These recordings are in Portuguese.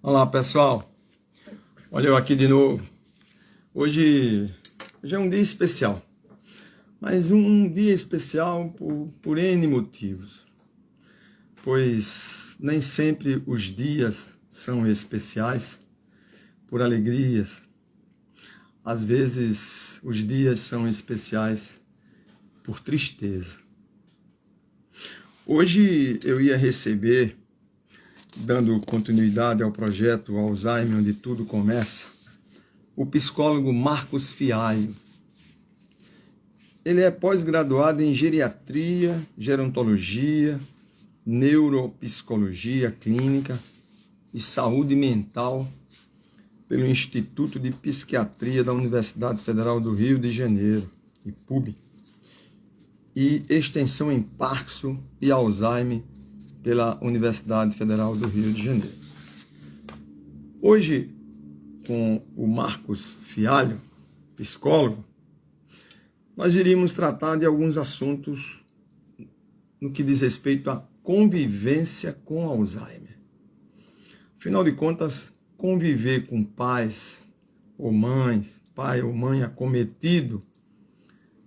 Olá pessoal, olha eu aqui de novo. Hoje é um dia especial, mas um dia especial por N motivos, pois nem sempre os dias são especiais por alegrias, às vezes os dias são especiais por tristeza. Hoje eu ia receber, dando continuidade ao projeto Alzheimer, onde tudo começa, o psicólogo Marcos Fialho. Ele é pós-graduado em geriatria, gerontologia, neuropsicologia clínica e saúde mental pelo Instituto de Psiquiatria da Universidade Federal do Rio de Janeiro, IPUB, e extensão em Parkinson e Alzheimer pela Universidade Federal do Rio de Janeiro. Hoje, com o Marcos Fialho, psicólogo, nós iríamos tratar de alguns assuntos no que diz respeito à convivência com Alzheimer. Afinal de contas, conviver com pais ou mães, pai ou mãe acometido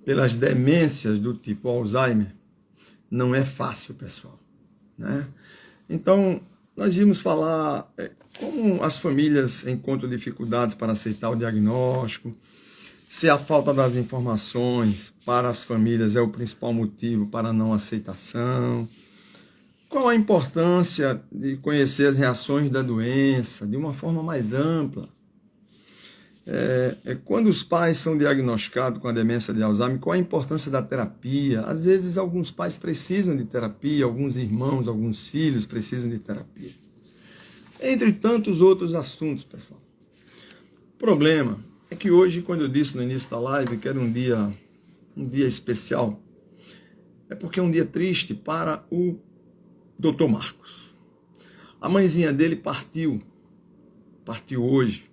pelas demências do tipo Alzheimer não é fácil, pessoal, né? Então, nós íamos falar como as famílias encontram dificuldades para aceitar o diagnóstico, se a falta das informações para as famílias é o principal motivo para a não aceitação, qual a importância de conhecer as reações da doença de uma forma mais ampla. Quando os pais são diagnosticados com a demência de Alzheimer, qual a importância da terapia? Às vezes alguns pais precisam de terapia, alguns irmãos, alguns filhos precisam de terapia. Entre tantos outros assuntos, pessoal. O problema é que hoje, quando eu disse no início da live que era um dia especial, é porque é um dia triste para o Dr. Marcos. A mãezinha dele partiu hoje.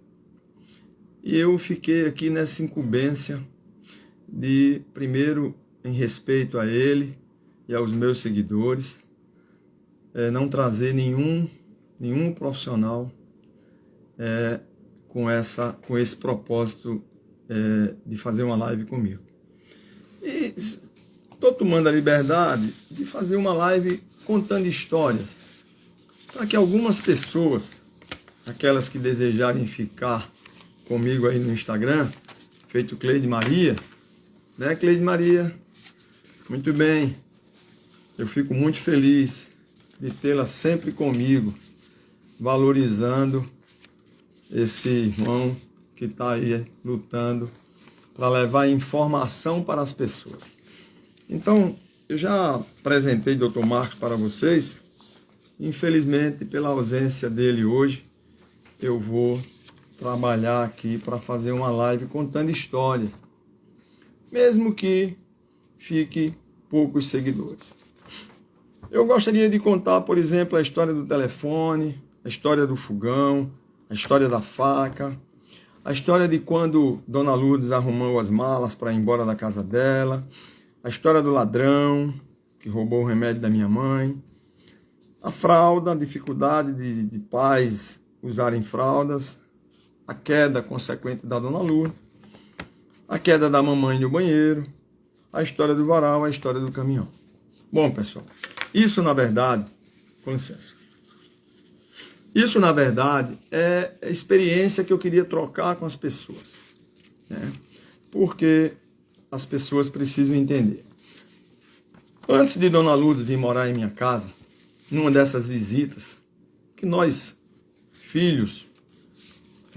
E eu fiquei aqui nessa incumbência de, primeiro, em respeito a ele e aos meus seguidores, não trazer nenhum profissional com esse propósito de fazer uma live comigo. E estou tomando a liberdade de fazer uma live contando histórias, para que algumas pessoas, aquelas que desejarem ficar comigo aí no Instagram, feito Cleide Maria, né, Cleide Maria? Muito bem, eu fico muito feliz de tê-la sempre comigo, valorizando esse irmão que está aí lutando para levar informação para as pessoas. Então, eu já apresentei o Dr. Marcos para vocês, infelizmente, pela ausência dele hoje, eu vou trabalhar aqui para fazer uma live contando histórias, mesmo que fique poucos seguidores. Eu gostaria de contar, por exemplo, a história do telefone, a história do fogão, a história da faca, a história de quando Dona Lourdes arrumou as malas para ir embora da casa dela, a história do ladrão que roubou o remédio da minha mãe, a fralda, a dificuldade de pais usarem fraldas, a queda consequente da Dona Lourdes, a queda da mamãe no banheiro, a história do varal, a história do caminhão. Bom, pessoal, isso na verdade, com licença, isso na verdade é a experiência que eu queria trocar com as pessoas, né? Porque as pessoas precisam entender. Antes de Dona Lourdes vir morar em minha casa, numa dessas visitas, que nós, filhos,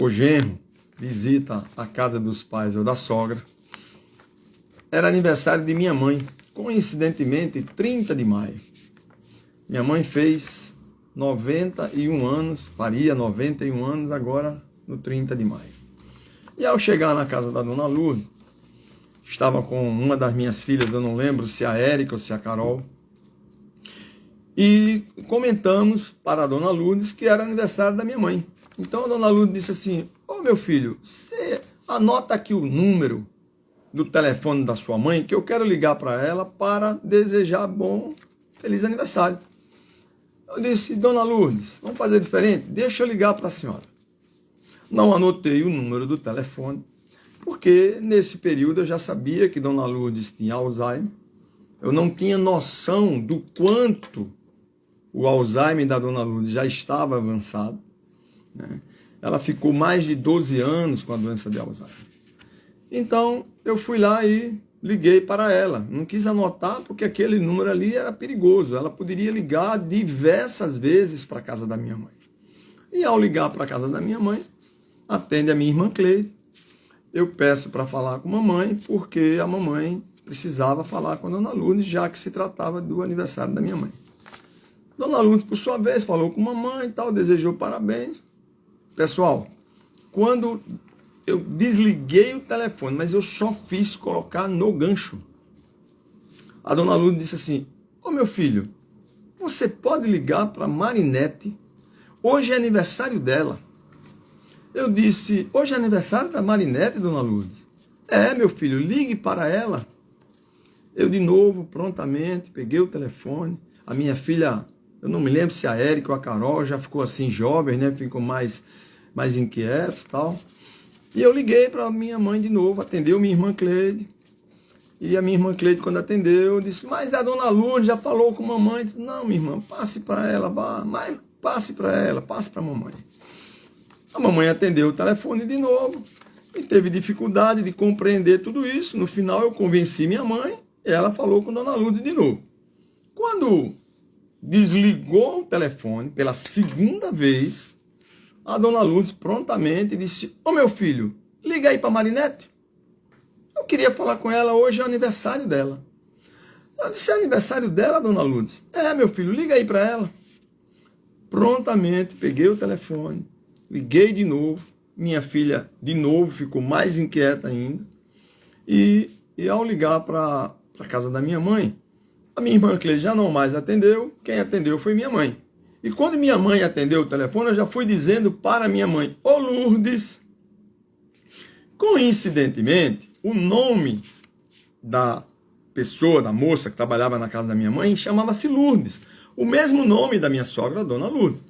o genro visita a casa dos pais ou da sogra, era aniversário de minha mãe, coincidentemente 30 de maio. Minha mãe fez 91 anos, faria 91 anos agora no 30 de maio. E ao chegar na casa da Dona Lourdes, estava com uma das minhas filhas, eu não lembro se a Érica ou se a Carol, e comentamos para a Dona Lourdes que era aniversário da minha mãe. Então a Dona Lourdes disse assim: ô meu filho, você anota aqui o número do telefone da sua mãe, que eu quero ligar para ela para desejar feliz aniversário. Eu disse, dona Lourdes, vamos fazer diferente? Deixa eu ligar para a senhora. Não anotei o número do telefone, porque nesse período eu já sabia que dona Lourdes tinha Alzheimer. Eu não tinha noção do quanto o Alzheimer da dona Lourdes já estava avançado, né? Ela ficou mais de 12 anos com a doença de Alzheimer. Então, eu fui lá e liguei para ela. Não quis anotar porque aquele número ali era perigoso. Ela poderia ligar diversas vezes para a casa da minha mãe. E ao ligar para a casa da minha mãe, atende a minha irmã Cleide. Eu peço para falar com a mamãe, porque a mamãe precisava falar com a dona Lourdes, já que se tratava do aniversário da minha mãe. Dona Lourdes, por sua vez, falou com a mamãe e tal, desejou parabéns. Pessoal, quando eu desliguei o telefone, mas eu só fiz colocar no gancho, a dona Lourdes disse assim, ô meu filho, você pode ligar para Marinete, hoje é aniversário dela. Eu disse, hoje é aniversário da Marinete, dona Lourdes? É, meu filho, ligue para ela. Eu de novo, prontamente, peguei o telefone, a minha filha, eu não me lembro se a Érica ou a Carol já ficou assim jovem, né? Ficou mais inquietos e tal. E eu liguei para a minha mãe de novo, atendeu minha irmã Cleide. E a minha irmã Cleide, quando atendeu, disse, mas a dona Lourdes já falou com a mamãe. Disse, não, minha irmã, passe para ela, mas passe para ela, passe para a mamãe. A mamãe atendeu o telefone de novo e teve dificuldade de compreender tudo isso. No final eu convenci minha mãe e ela falou com a dona Lourdes de novo. Quando desligou o telefone pela segunda vez, a dona Lourdes prontamente disse, ô meu filho, liga aí para Marinete. Eu queria falar com ela, hoje é o aniversário dela. Eu disse, é aniversário dela, dona Lourdes? É, meu filho, liga aí para ela. Prontamente peguei o telefone, liguei de novo, minha filha de novo ficou mais inquieta ainda. E ao ligar para a casa da minha mãe, a minha irmã Cleide já não mais atendeu, quem atendeu foi minha mãe. E quando minha mãe atendeu o telefone, eu já fui dizendo para minha mãe, ô Lourdes. Coincidentemente, o nome da pessoa, da moça que trabalhava na casa da minha mãe, chamava-se Lourdes. O mesmo nome da minha sogra, a dona Lourdes.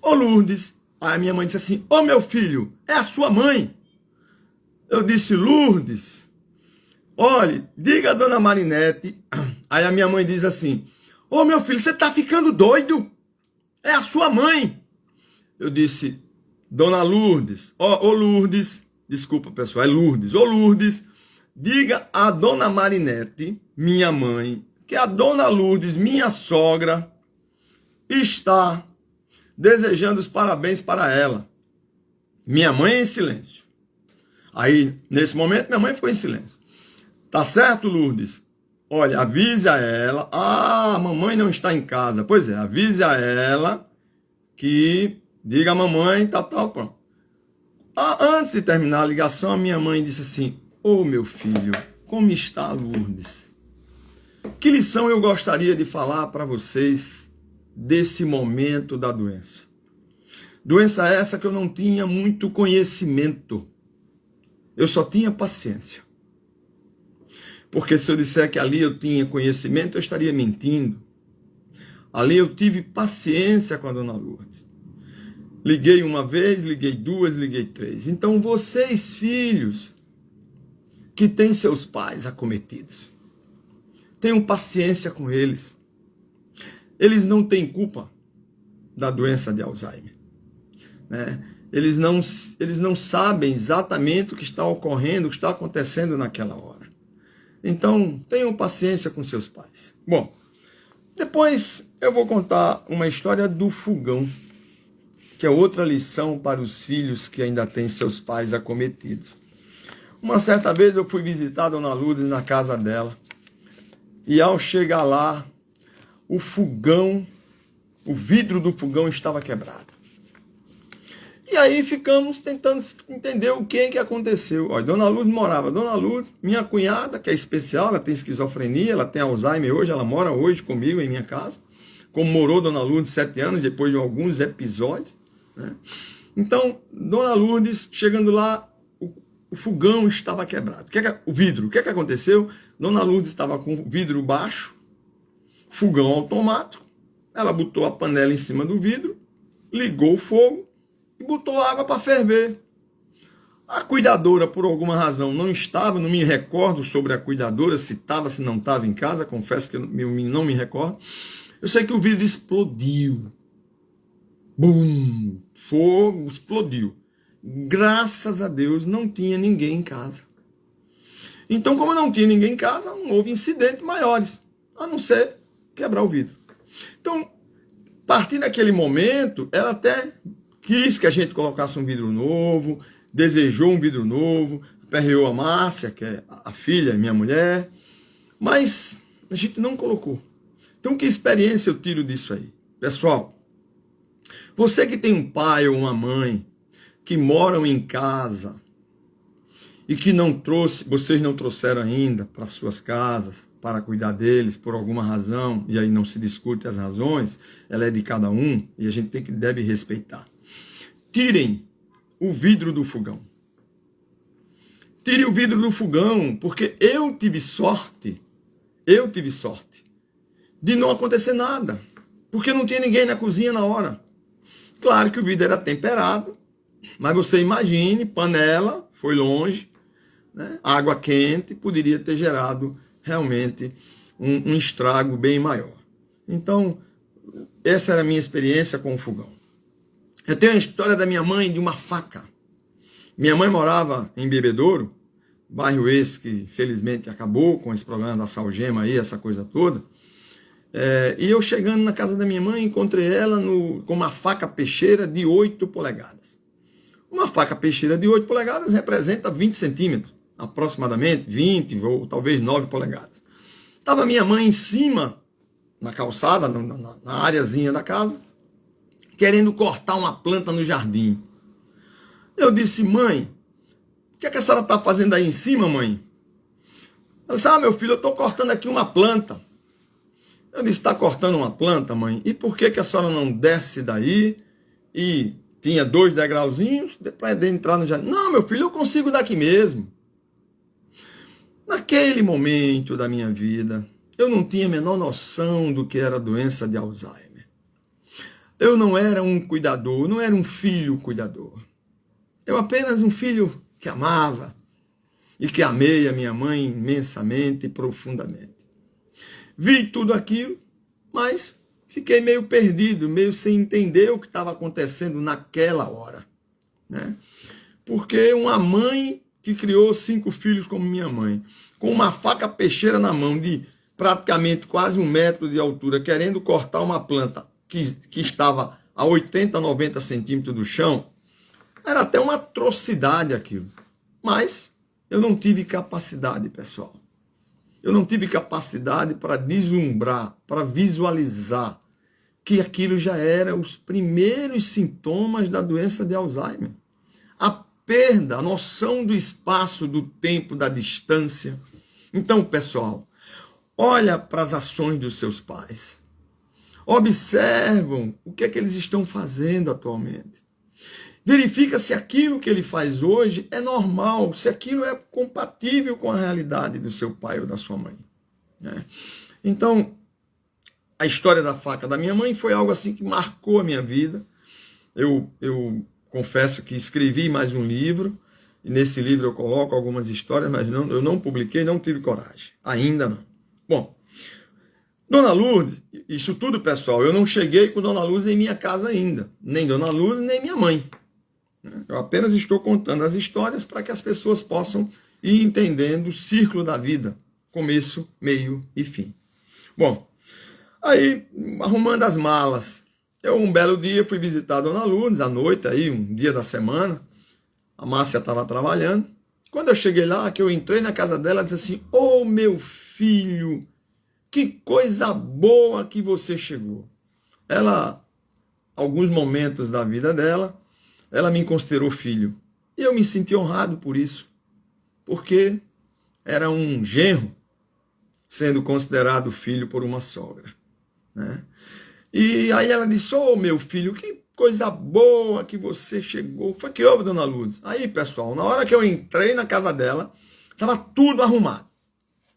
Ô Lourdes. Aí a minha mãe disse assim, ô meu filho, é a sua mãe? Eu disse, Lourdes, olhe, diga a dona Marinete. Aí a minha mãe diz assim, ô meu filho, você tá ficando doido? É a sua mãe. Eu disse, dona Lourdes, ô Lourdes, desculpa pessoal, é Lourdes, ô Lourdes, diga a dona Marinete, minha mãe, que a dona Lourdes, minha sogra, está desejando os parabéns para ela. Minha mãe em silêncio. Aí, nesse momento, minha mãe ficou em silêncio. Tá certo, Lourdes? Olha, avise a ela. Ah, a mamãe não está em casa. Pois é, avise a ela que diga a mamãe, tal, pronto. Ah, antes de terminar a ligação, a minha mãe disse assim, ô meu filho, como está a Lourdes? Que lição eu gostaria de falar para vocês desse momento da doença? Doença essa que eu não tinha muito conhecimento. Eu só tinha paciência. Porque se eu disser que ali eu tinha conhecimento, eu estaria mentindo. Ali eu tive paciência com a dona Lourdes. Liguei uma vez, liguei duas, liguei três. Então vocês, filhos, que têm seus pais acometidos, tenham paciência com eles. Eles não têm culpa da doença de Alzheimer, né? Eles não sabem exatamente o que está ocorrendo, o que está acontecendo naquela hora. Então, tenham paciência com seus pais. Bom, depois eu vou contar uma história do fogão, que é outra lição para os filhos que ainda têm seus pais acometidos. Uma certa vez eu fui visitar a dona Lourdes na casa dela, e ao chegar lá, o fogão, o vidro do fogão estava quebrado. E aí ficamos tentando entender o que aconteceu. Olha, dona Lourdes morava. Dona Lourdes, minha cunhada, que é especial, ela tem esquizofrenia, ela tem Alzheimer hoje, ela mora hoje comigo em minha casa. Como morou dona Lourdes 7 anos, depois de alguns episódios, né? Então, dona Lourdes, chegando lá, o fogão estava quebrado. O vidro, o que aconteceu? Dona Lourdes estava com o vidro baixo, fogão automático, Ela botou a panela em cima do vidro, ligou o fogo e botou água para ferver. A cuidadora, por alguma razão, não estava, não me recordo sobre a cuidadora, se estava, se não estava em casa, confesso que eu não me recordo. Eu sei que o vidro explodiu. Bum! Fogo explodiu. Graças a Deus não tinha ninguém em casa. Então, como não tinha ninguém em casa, não houve incidentes maiores, a não ser quebrar o vidro. Então, a partir daquele momento, ela até quis que a gente colocasse um vidro novo, desejou um vidro novo, aperreou a Márcia, que é a filha, minha mulher, mas a gente não colocou. Então, que experiência eu tiro disso aí? Pessoal, você que tem um pai ou uma mãe que moram em casa e que vocês não trouxeram ainda para suas casas, para cuidar deles por alguma razão, e aí não se discute as razões, ela é de cada um e a gente deve respeitar. Tirem o vidro do fogão. Tire o vidro do fogão, porque eu tive sorte de não acontecer nada, porque não tinha ninguém na cozinha na hora. Claro que o vidro era temperado, mas você imagine, panela, foi longe, né? Água quente, poderia ter gerado realmente um estrago bem maior. Então, essa era a minha experiência com o fogão. Eu tenho a história da minha mãe de uma faca. Minha mãe morava em Bebedouro, bairro esse que felizmente acabou com esse problema da salgema aí, essa coisa toda. E eu chegando na casa da minha mãe, encontrei ela com uma faca peixeira de 8 polegadas. Uma faca peixeira de 8 polegadas representa 20 centímetros, aproximadamente 20 ou talvez 9 polegadas. Estava minha mãe em cima, na calçada, na areazinha da casa, querendo cortar uma planta no jardim. Eu disse, mãe, o que é que a senhora está fazendo aí em cima, mãe? Ela disse, meu filho, eu estou cortando aqui uma planta. Eu disse, está cortando uma planta, mãe? E por que a senhora não desce daí e tinha 2 degrauzinhos para entrar no jardim? Não, meu filho, eu consigo daqui mesmo. Naquele momento da minha vida, eu não tinha a menor noção do que era a doença de Alzheimer. Eu não era um cuidador, não era um filho cuidador. Eu apenas um filho que amava e que amei a minha mãe imensamente e profundamente. Vi tudo aquilo, mas fiquei meio perdido, meio sem entender o que estava acontecendo naquela hora, né? Porque uma mãe que criou 5 filhos como minha mãe, com uma faca peixeira na mão de praticamente quase 1 metro de altura, querendo cortar uma planta que estava a 80, 90 centímetros do chão, era até uma atrocidade aquilo. Mas eu não tive capacidade, pessoal. Eu não tive capacidade para deslumbrar, para visualizar que aquilo já era os primeiros sintomas da doença de Alzheimer. A perda, a noção do espaço, do tempo, da distância. Então, pessoal, olha para as ações dos seus pais. Observam o que é que eles estão fazendo atualmente. Verifica se aquilo que ele faz hoje é normal, se aquilo é compatível com a realidade do seu pai ou da sua mãe, né? Então, a história da faca da minha mãe foi algo assim que marcou a minha vida. Eu confesso que escrevi mais um livro, e nesse livro eu coloco algumas histórias, mas eu não publiquei, não tive coragem. Ainda não. Bom, Dona Lourdes, isso tudo, pessoal, eu não cheguei com Dona Lourdes em minha casa ainda. Nem Dona Lourdes, nem minha mãe. Eu apenas estou contando as histórias para que as pessoas possam ir entendendo o círculo da vida. Começo, meio e fim. Bom, aí, arrumando as malas, eu um belo dia fui visitar a Dona Lourdes, à noite, aí, um dia da semana. A Márcia estava trabalhando. Quando eu cheguei lá, que eu entrei na casa dela, ela disse assim, ô meu filho, que coisa boa que você chegou. Ela, alguns momentos da vida dela, ela me considerou filho. E eu me senti honrado por isso, porque era um genro sendo considerado filho por uma sogra, né? E aí ela disse, ô meu filho, que coisa boa que você chegou. Foi que houve, Dona Lourdes? Aí, pessoal, na hora que eu entrei na casa dela, estava tudo arrumado.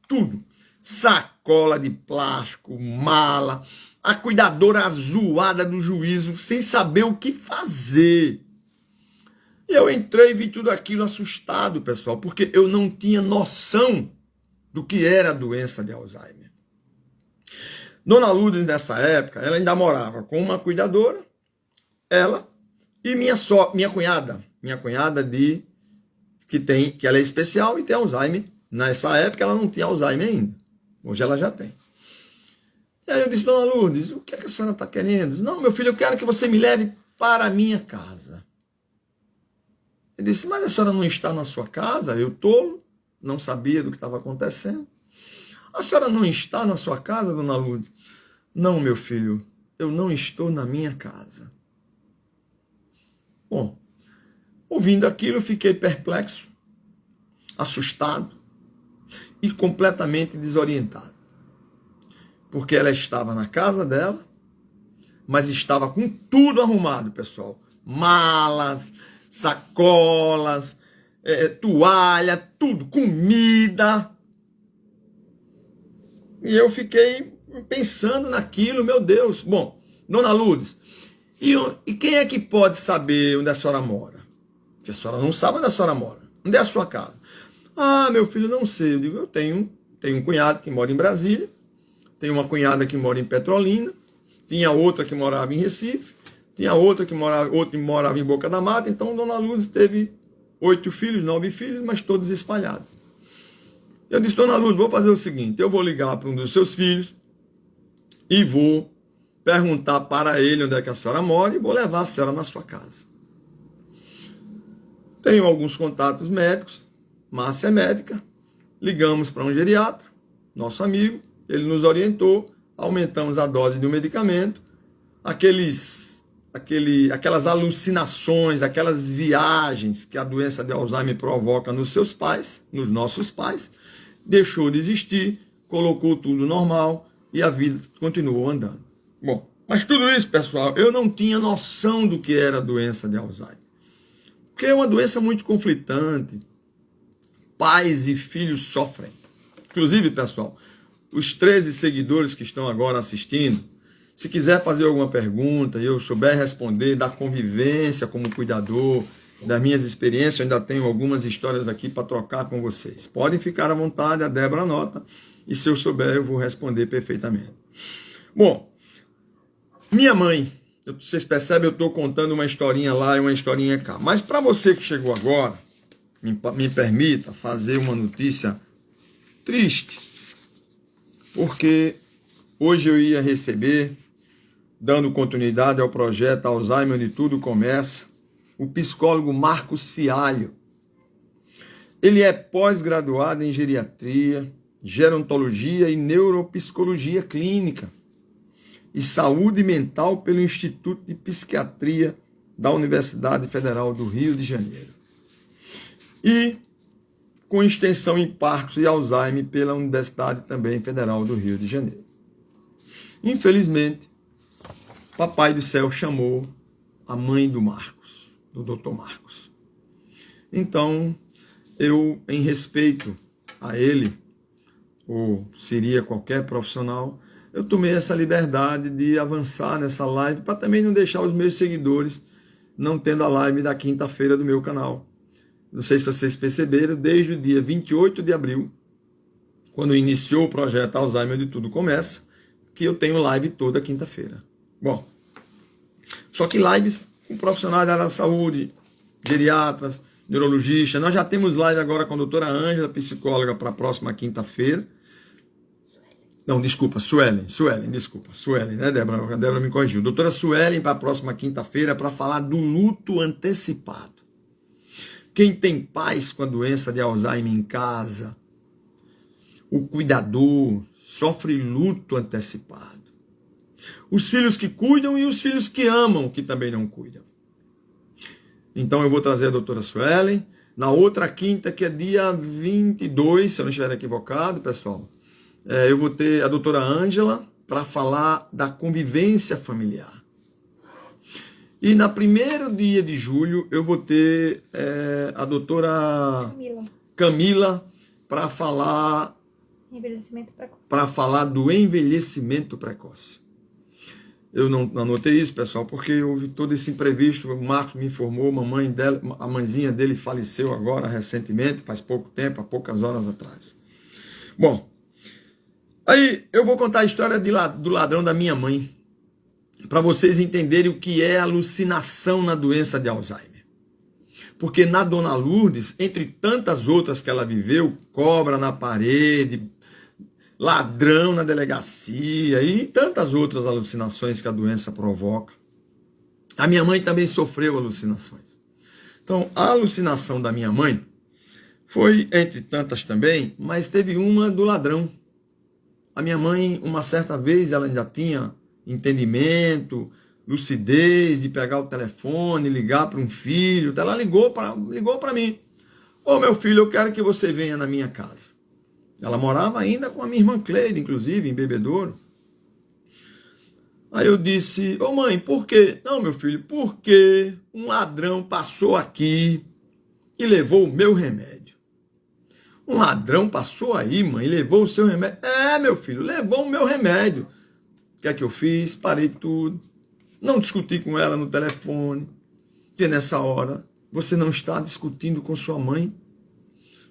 Tudo. Sacola de plástico, mala, A cuidadora zoada do juízo, sem saber o que fazer. E eu entrei e vi tudo aquilo assustado, pessoal, porque eu não tinha noção do que era a doença de Alzheimer. Dona Lourdes, nessa época, ela ainda morava com uma cuidadora, ela e minha cunhada que ela é especial e tem Alzheimer. Nessa época ela não tinha Alzheimer ainda. Hoje ela já tem. E aí eu disse, Dona Lourdes, o que é que a senhora está querendo? Não, meu filho, eu quero que você me leve para a minha casa. Ele disse, mas a senhora não está na sua casa? Eu tolo, não sabia do que estava acontecendo. A senhora não está na sua casa, Dona Lourdes? Não, meu filho, eu não estou na minha casa. Bom, ouvindo aquilo, eu fiquei perplexo, assustado e completamente desorientado. Porque ela estava na casa dela, mas estava com tudo arrumado, pessoal. Malas, sacolas, toalha, tudo, comida. E eu fiquei pensando naquilo, meu Deus. Bom, Dona Lourdes, e quem é que pode saber onde a senhora mora? Porque a senhora não sabe onde a senhora mora. Onde é a sua casa? Ah, meu filho, não sei. Eu digo, eu tenho um cunhado que mora em Brasília, tenho uma cunhada que mora em Petrolina, tinha outra que morava em Recife, tinha outra que morava em Boca da Mata. Então, Dona Lourdes teve 8 filhos, 9 filhos, mas todos espalhados. Eu disse, Dona Lourdes, vou fazer o seguinte, eu vou ligar para um dos seus filhos e vou perguntar para ele onde é que a senhora mora e vou levar a senhora na sua casa. Tenho alguns contatos médicos, Márcia é médica, ligamos para um geriatra, nosso amigo, ele nos orientou, aumentamos a dose do medicamento, aquelas alucinações, aquelas viagens que a doença de Alzheimer provoca nos seus pais, nos nossos pais, deixou de existir, colocou tudo normal e a vida continuou andando. Bom, mas tudo isso, pessoal, eu não tinha noção do que era a doença de Alzheimer. Porque é uma doença muito conflitante. Pais e filhos sofrem. Inclusive, pessoal, os 13 seguidores que estão agora assistindo, se quiser fazer alguma pergunta e eu souber responder da convivência como cuidador, das minhas experiências, eu ainda tenho algumas histórias aqui para trocar com vocês. Podem ficar à vontade, a Débora anota, e se eu souber eu vou responder perfeitamente. Bom, minha mãe, vocês percebem, eu estou contando uma historinha lá e uma historinha cá. Mas para você que chegou agora, me permita fazer uma notícia triste, porque hoje eu ia receber, dando continuidade ao projeto Alzheimer onde tudo começa, o psicólogo Marcos Fialho. Ele é pós-graduado em geriatria, gerontologia e neuropsicologia clínica e saúde mental pelo Instituto de Psiquiatria da Universidade Federal do Rio de Janeiro. E com extensão em Parkinson e Alzheimer pela Universidade também Federal do Rio de Janeiro. Infelizmente, Papai do Céu chamou a mãe do Marcos, do Dr. Marcos. Então, eu, em respeito a ele, ou seria qualquer profissional, eu tomei essa liberdade de avançar nessa live para também não deixar os meus seguidores não tendo a live da quinta-feira do meu canal. Não sei se vocês perceberam, desde o dia 28 de abril, quando iniciou o projeto Alzheimer onde tudo começa, que eu tenho live toda quinta-feira. Bom, só que lives com profissionais da área da saúde, geriatras, neurologistas. Nós já temos live agora com a doutora Ângela, psicóloga, para a próxima quinta-feira. Não, desculpa, Suelen, né, Débora? A Débora me corrigiu. Doutora Suelen para a próxima quinta-feira para falar do luto antecipado. Quem tem pais com a doença de Alzheimer em casa, o cuidador sofre luto antecipado. Os filhos que cuidam e os filhos que amam, que também não cuidam. Então eu vou trazer a doutora Suelen. Na outra quinta, que é dia 22, se eu não estiver equivocado, pessoal, eu vou ter a doutora Ângela para falar da convivência familiar. E na primeiro dia de julho eu vou ter a doutora Camila para falar do envelhecimento precoce. Eu não anotei isso, pessoal, porque houve todo esse imprevisto. O Marcos me informou, a mãezinha dele faleceu agora, recentemente, faz pouco tempo, há poucas horas atrás. Bom, aí eu vou contar a história do ladrão da minha mãe, para vocês entenderem o que é alucinação na doença de Alzheimer. Porque na Dona Lourdes, entre tantas outras que ela viveu, cobra na parede, ladrão na delegacia e tantas outras alucinações que a doença provoca, a minha mãe também sofreu alucinações. Então, a alucinação da minha mãe foi, entre tantas também, mas teve uma do ladrão. A minha mãe, uma certa vez, ela ainda tinha entendimento, lucidez de pegar o telefone, ligar para um filho. Ela ligou para mim. Ô, meu filho, eu quero que você venha na minha casa. Ela morava ainda com a minha irmã Cleide, inclusive, em Bebedouro. Aí eu disse, ô mãe, por quê? Não, meu filho, porque um ladrão passou aqui e levou o meu remédio. Um ladrão passou aí, mãe, e levou o seu remédio. É, meu filho, levou o meu remédio. O que é que eu fiz? Parei tudo. Não discuti com ela no telefone. Porque nessa hora, você não está discutindo com sua mãe.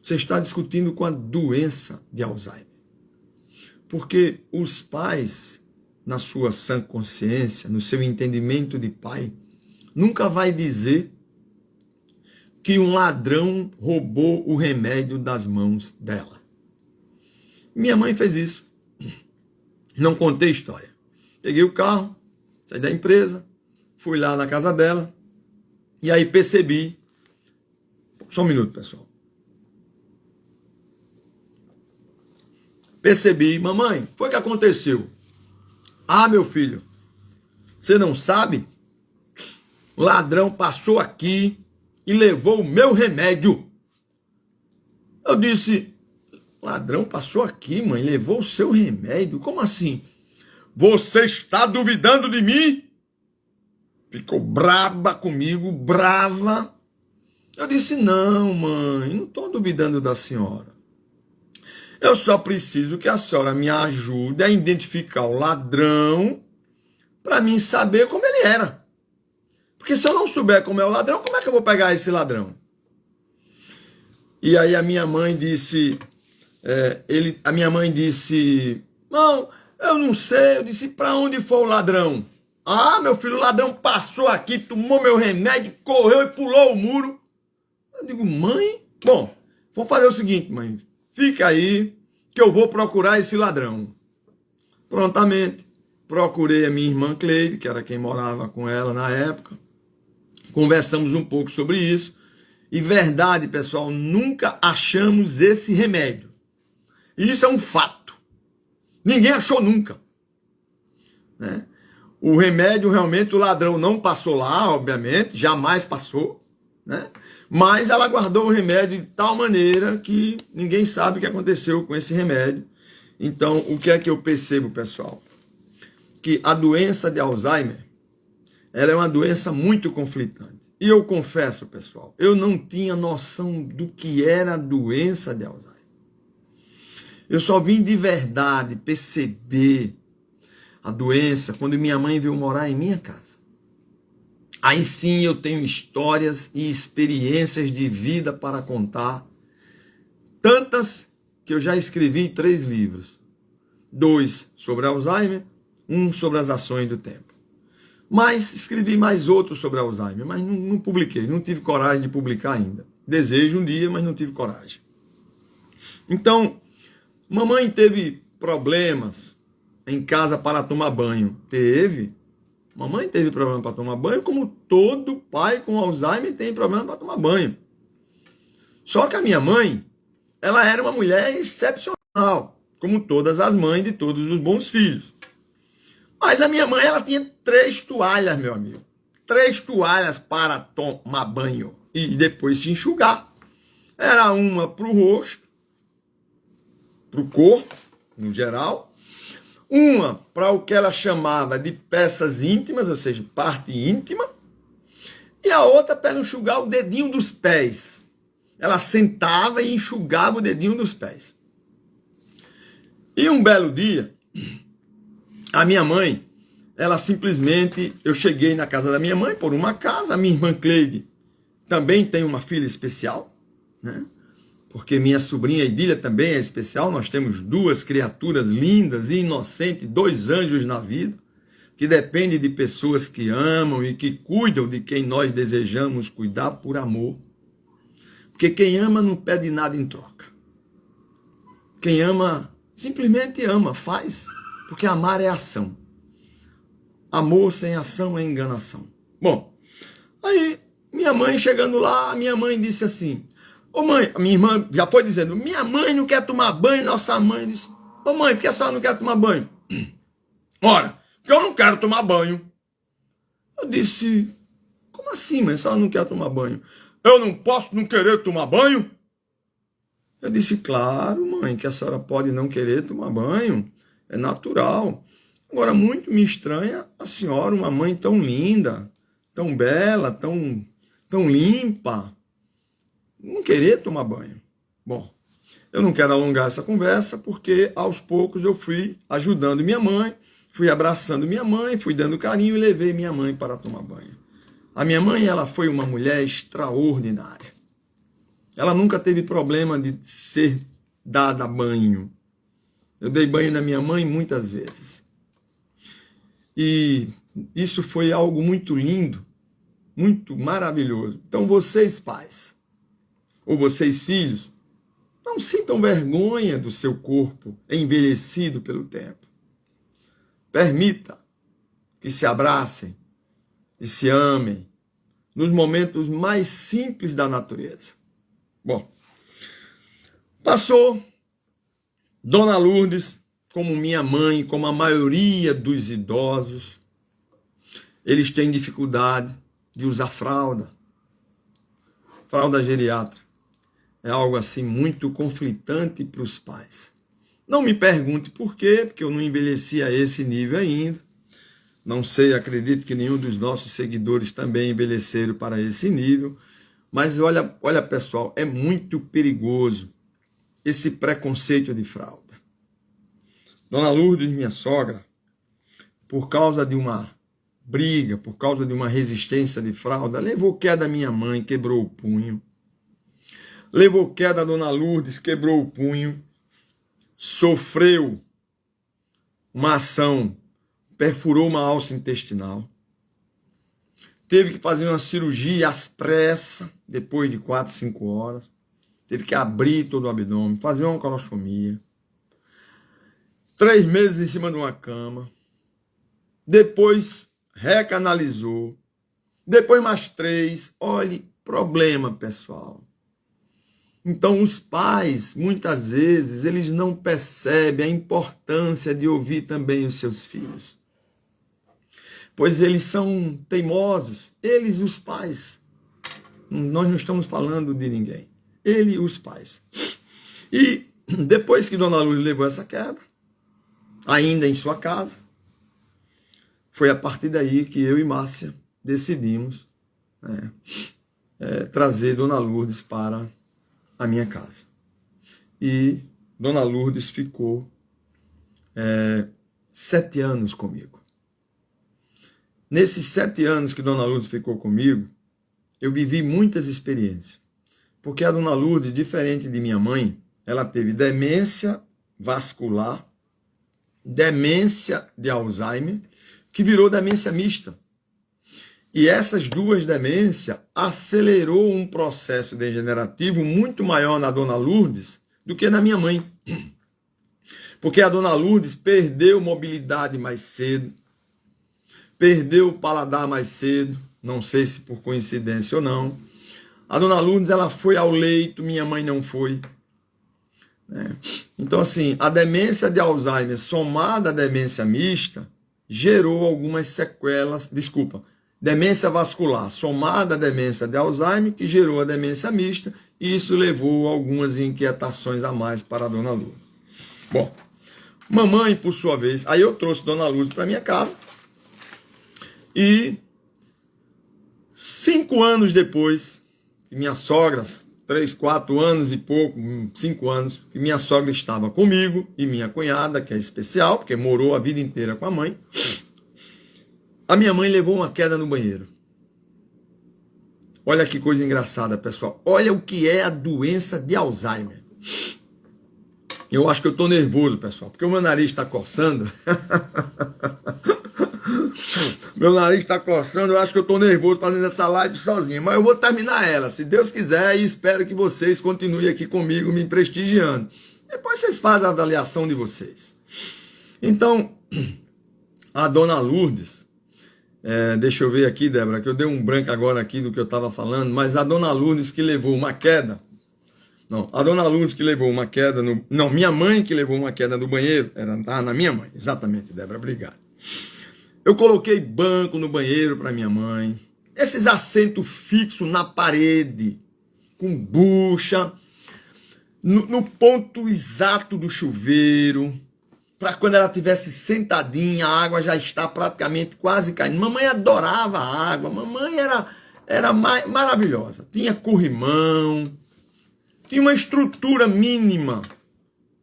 Você está discutindo com a doença de Alzheimer. Porque os pais, na sua sã consciência, no seu entendimento de pai, nunca vai dizer que um ladrão roubou o remédio das mãos dela. Minha mãe fez isso. Não contei história. Peguei o carro, saí da empresa, fui lá na casa dela, e aí percebi... Só um minuto, pessoal. Percebi, mamãe, foi o que aconteceu? Ah, meu filho, você não sabe? O ladrão passou aqui e levou o meu remédio. Eu disse, ladrão passou aqui, mãe, levou o seu remédio? Como assim? Você está duvidando de mim? Ficou braba comigo, brava. Eu disse, não, mãe, não estou duvidando da senhora. Eu só preciso que a senhora me ajude a identificar o ladrão para mim saber como ele era. Porque se eu não souber como é o ladrão, como é que eu vou pegar esse ladrão? E aí a minha mãe disse, não, eu não sei. Eu disse, para onde foi o ladrão? Ah, meu filho, o ladrão passou aqui, tomou meu remédio, correu e pulou o muro. Eu digo, mãe, bom, vou fazer o seguinte, mãe, fica aí que eu vou procurar esse ladrão. Prontamente, procurei a minha irmã Cleide, que era quem morava com ela na época. Conversamos um pouco sobre isso. E verdade, pessoal, nunca achamos esse remédio. Isso é um fato. Ninguém achou nunca. Né? O remédio, realmente, o ladrão não passou lá, obviamente, jamais passou. Né? Mas ela guardou o remédio de tal maneira que ninguém sabe o que aconteceu com esse remédio. Então, o que é que eu percebo, pessoal? Que a doença de Alzheimer, ela é uma doença muito conflitante. E eu confesso, pessoal, eu não tinha noção do que era a doença de Alzheimer. Eu só vim de verdade perceber a doença quando minha mãe veio morar em minha casa. Aí sim eu tenho histórias e experiências de vida para contar. Tantas que eu já escrevi 3 livros. 2 sobre Alzheimer, 1 sobre as ações do tempo. Mas escrevi mais outros sobre Alzheimer, mas não publiquei, não tive coragem de publicar ainda. Desejo um dia, mas não tive coragem. Então, mamãe teve problemas em casa para tomar banho. Teve. Mamãe teve problema para tomar banho, como todo pai com Alzheimer tem problema para tomar banho. Só que a minha mãe, ela era uma mulher excepcional, como todas as mães de todos os bons filhos. Mas a minha mãe, ela tinha 3 toalhas, meu amigo. 3 toalhas para tomar banho e depois se enxugar. Era uma para o rosto, para o corpo, no geral. Uma para o que ela chamava de peças íntimas, ou seja, parte íntima. E a outra para enxugar o dedinho dos pés. Ela sentava e enxugava o dedinho dos pés. E um belo dia, a minha mãe, ela simplesmente, eu cheguei na casa da minha mãe por uma casa, a minha irmã Cleide também tem uma filha especial, né? Porque minha sobrinha Idília também é especial, nós temos duas criaturas lindas e inocentes, dois anjos na vida, que dependem de pessoas que amam e que cuidam de quem nós desejamos cuidar por amor. Porque quem ama não pede nada em troca. Quem ama, simplesmente ama, faz, porque amar é ação. Amor sem ação é enganação. Bom, aí minha mãe chegando lá, minha mãe disse assim, ô mãe, minha irmã já foi dizendo, minha mãe não quer tomar banho, nossa mãe disse, ô mãe, por que a senhora não quer tomar banho? Ora, porque eu não quero tomar banho. Eu disse, como assim, mãe, a senhora não quer tomar banho? Eu não posso não querer tomar banho? Eu disse, claro, mãe, que a senhora pode não querer tomar banho, é natural. Agora, muito me estranha a senhora, uma mãe tão linda, tão bela, tão limpa, não querer tomar banho. Bom, eu não quero alongar essa conversa, porque aos poucos eu fui ajudando minha mãe, fui abraçando minha mãe, fui dando carinho e levei minha mãe para tomar banho. A minha mãe, ela foi uma mulher extraordinária. Ela nunca teve problema de ser dada banho. Eu dei banho na minha mãe muitas vezes. E isso foi algo muito lindo, muito maravilhoso. Então vocês pais, ou vocês filhos, não sintam vergonha do seu corpo envelhecido pelo tempo. Permita que se abracem e se amem nos momentos mais simples da natureza. Bom, passou Dona Lourdes, como minha mãe, como a maioria dos idosos, eles têm dificuldade de usar fralda. Fralda geriátrica é algo assim muito conflitante para os pais. Não me pergunte por quê, porque eu não envelheci a esse nível ainda. Não sei, acredito que nenhum dos nossos seguidores também envelheceram para esse nível. Mas olha pessoal, é muito perigoso esse preconceito de fralda. Dona Lourdes, minha sogra, por causa de uma briga, por causa de uma resistência de fralda, levou queda da minha mãe, quebrou o punho. Levou queda da Dona Lourdes, quebrou o punho. Sofreu uma ação, perfurou uma alça intestinal. Teve que fazer uma cirurgia às pressas, depois de 4, 5 horas. Teve que abrir todo o abdômen, fazer uma colostomia. 3 meses em cima de uma cama. Depois recanalizou. Depois mais 3. Olhe, problema, pessoal. Então, os pais, muitas vezes, eles não percebem a importância de ouvir também os seus filhos. Pois eles são teimosos. Eles, os pais. Nós não estamos falando de ninguém. Ele e os pais. E depois que Dona Lourdes levou essa queda, ainda em sua casa, foi a partir daí que eu e Márcia decidimos trazer Dona Lourdes para a minha casa. E Dona Lourdes ficou 7 anos comigo. Nesses 7 anos que Dona Lourdes ficou comigo, eu vivi muitas experiências. Porque a Dona Lourdes, diferente de minha mãe, ela teve demência vascular, demência de Alzheimer, que virou demência mista. E essas duas demências acelerou um processo degenerativo muito maior na Dona Lourdes do que na minha mãe. Porque a Dona Lourdes perdeu mobilidade mais cedo, perdeu o paladar mais cedo, não sei se por coincidência ou não. A Dona Lourdes, ela foi ao leito, minha mãe não foi. Então, assim, a demência de Alzheimer somada à demência mista gerou algumas sequelas, demência vascular somada à demência de Alzheimer, que gerou a demência mista, e isso levou a algumas inquietações a mais para a Dona Lourdes. Bom, mamãe, por sua vez, aí eu trouxe Dona Lourdes para minha casa, e 5 anos depois, que minha sogra, 3, 4 anos e pouco, 5 anos, que minha sogra estava comigo, e minha cunhada, que é especial, porque morou a vida inteira com a mãe, A minha mãe levou uma queda no banheiro. Olha que coisa engraçada, pessoal. Olha o que é a doença de Alzheimer. Eu acho que eu estou nervoso, pessoal, porque o meu nariz está coçando. Meu nariz está coçando, eu acho que eu estou nervoso fazendo essa live sozinho. Mas eu vou terminar ela, se Deus quiser, e espero que vocês continuem aqui comigo, me prestigiando. Depois vocês fazem a avaliação de vocês. Então, a dona Lourdes, deixa eu ver aqui, Débora, que eu dei um branco agora aqui do que eu estava falando, mas a dona Lourdes que levou uma queda, não, a dona Lourdes que levou uma queda, minha mãe que levou uma queda no banheiro, tá na minha mãe, exatamente, Débora, obrigado. Eu coloquei banco no banheiro para minha mãe, esses assentos fixos na parede, com bucha, no ponto exato do chuveiro, para quando ela estivesse sentadinha, a água já está praticamente quase caindo. Mamãe adorava a água, mamãe era maravilhosa. Tinha corrimão, tinha uma estrutura mínima,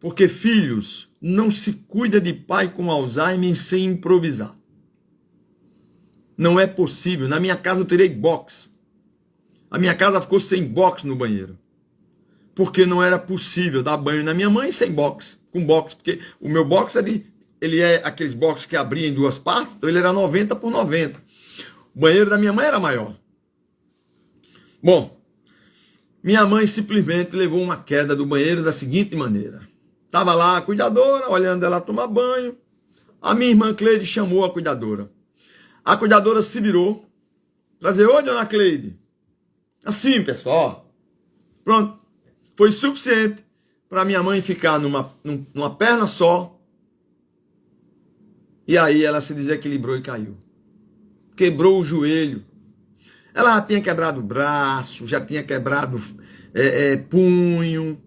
porque filhos, não se cuida de pai com Alzheimer sem improvisar. Não é possível. Na minha casa eu tirei box. A minha casa ficou sem box no banheiro. Porque não era possível dar banho na minha mãe sem box. Com box. Porque o meu box ele é aqueles box que abria em duas partes. Então ele era 90 por 90. O banheiro da minha mãe era maior. Bom, minha mãe simplesmente levou uma queda do banheiro da seguinte maneira. Estava lá a cuidadora, olhando ela tomar banho. A minha irmã Cleide chamou a cuidadora. A cuidadora se virou, trazer, oi, dona Cleide. Assim, pessoal, pronto. Foi suficiente para minha mãe ficar numa perna só. E aí ela se desequilibrou e caiu. Quebrou o joelho. Ela já tinha quebrado o braço, já tinha quebrado punho.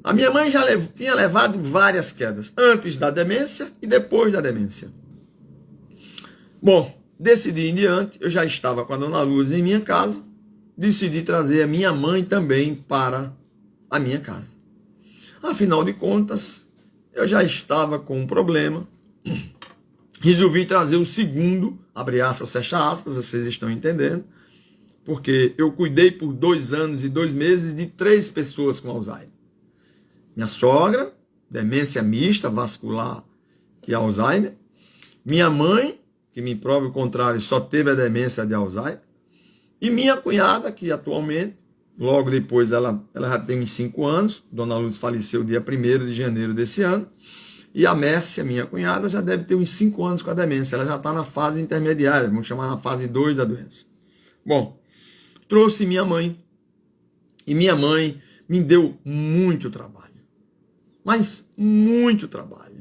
A minha mãe já tinha levado várias quedas, antes da demência e depois da demência. Bom, desse dia em diante, eu já estava com a dona Luz em minha casa, decidi trazer a minha mãe também para a minha casa. Afinal de contas, eu já estava com um problema, resolvi trazer o segundo, abre aspas, fecha aspas, vocês estão entendendo, porque eu cuidei por 2 anos e 2 meses de 3 pessoas com Alzheimer. Minha sogra, demência mista, vascular e Alzheimer, minha mãe, que me prova o contrário, só teve a demência de Alzheimer, e minha cunhada, que atualmente, logo depois, ela já tem uns 5 anos, Dona Luz faleceu dia 1º de janeiro desse ano, e a Mércia, minha cunhada, já deve ter uns 5 anos com a demência, ela já está na fase intermediária, vamos chamar na fase 2 da doença. Bom, trouxe minha mãe, e minha mãe me deu muito trabalho, mas muito trabalho.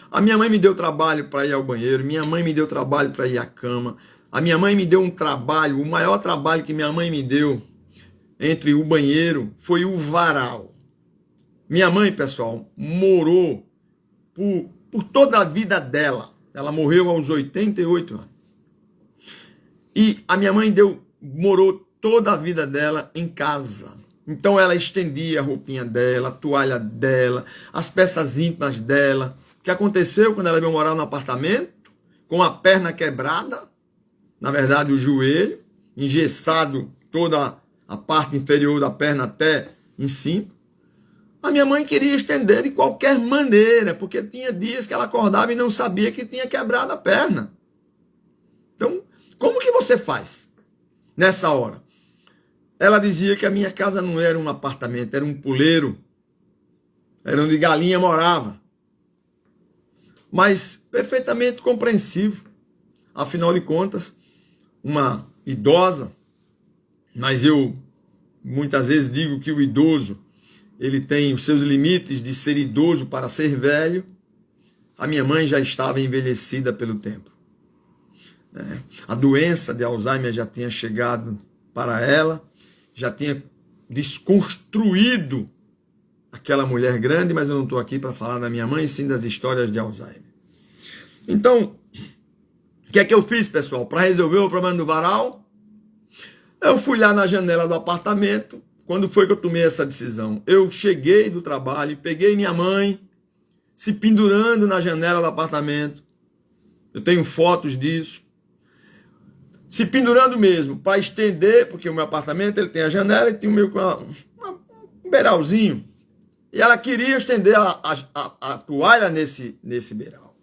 A minha mãe me deu trabalho para ir ao banheiro, minha mãe me deu trabalho para ir à cama, a minha mãe me deu um trabalho, o maior trabalho que minha mãe me deu entre o banheiro foi o varal. Minha mãe, pessoal, morou por toda a vida dela. Ela morreu aos 88 anos. E a minha mãe morou toda a vida dela em casa. Então ela estendia a roupinha dela, a toalha dela, as peças íntimas dela. O que aconteceu quando ela veio morar no apartamento? Com a perna quebrada, na verdade o joelho, engessado toda a parte inferior da perna até em cima. A minha mãe queria estender de qualquer maneira, porque tinha dias que ela acordava e não sabia que tinha quebrado a perna. Então, como que você faz nessa hora? Ela dizia que a minha casa não era um apartamento, era um puleiro, era onde galinha morava. Mas perfeitamente compreensível. Afinal de contas, uma idosa, mas eu muitas vezes digo que o idoso, ele tem os seus limites de ser idoso para ser velho. A minha mãe já estava envelhecida pelo tempo. A doença de Alzheimer já tinha chegado para ela, já tinha desconstruído aquela mulher grande, mas eu não estou aqui para falar da minha mãe, sim das histórias de Alzheimer. Então, o que é que eu fiz, pessoal? Para resolver o problema do varal, eu fui lá na janela do apartamento. Quando foi que eu tomei essa decisão? Eu cheguei do trabalho, peguei minha mãe, se pendurando na janela do apartamento, Eu tenho fotos disso. Se pendurando mesmo, para estender, porque o meu apartamento ele tem a janela e tem o meu um beiralzinho. E ela queria estender a toalha nesse beiral.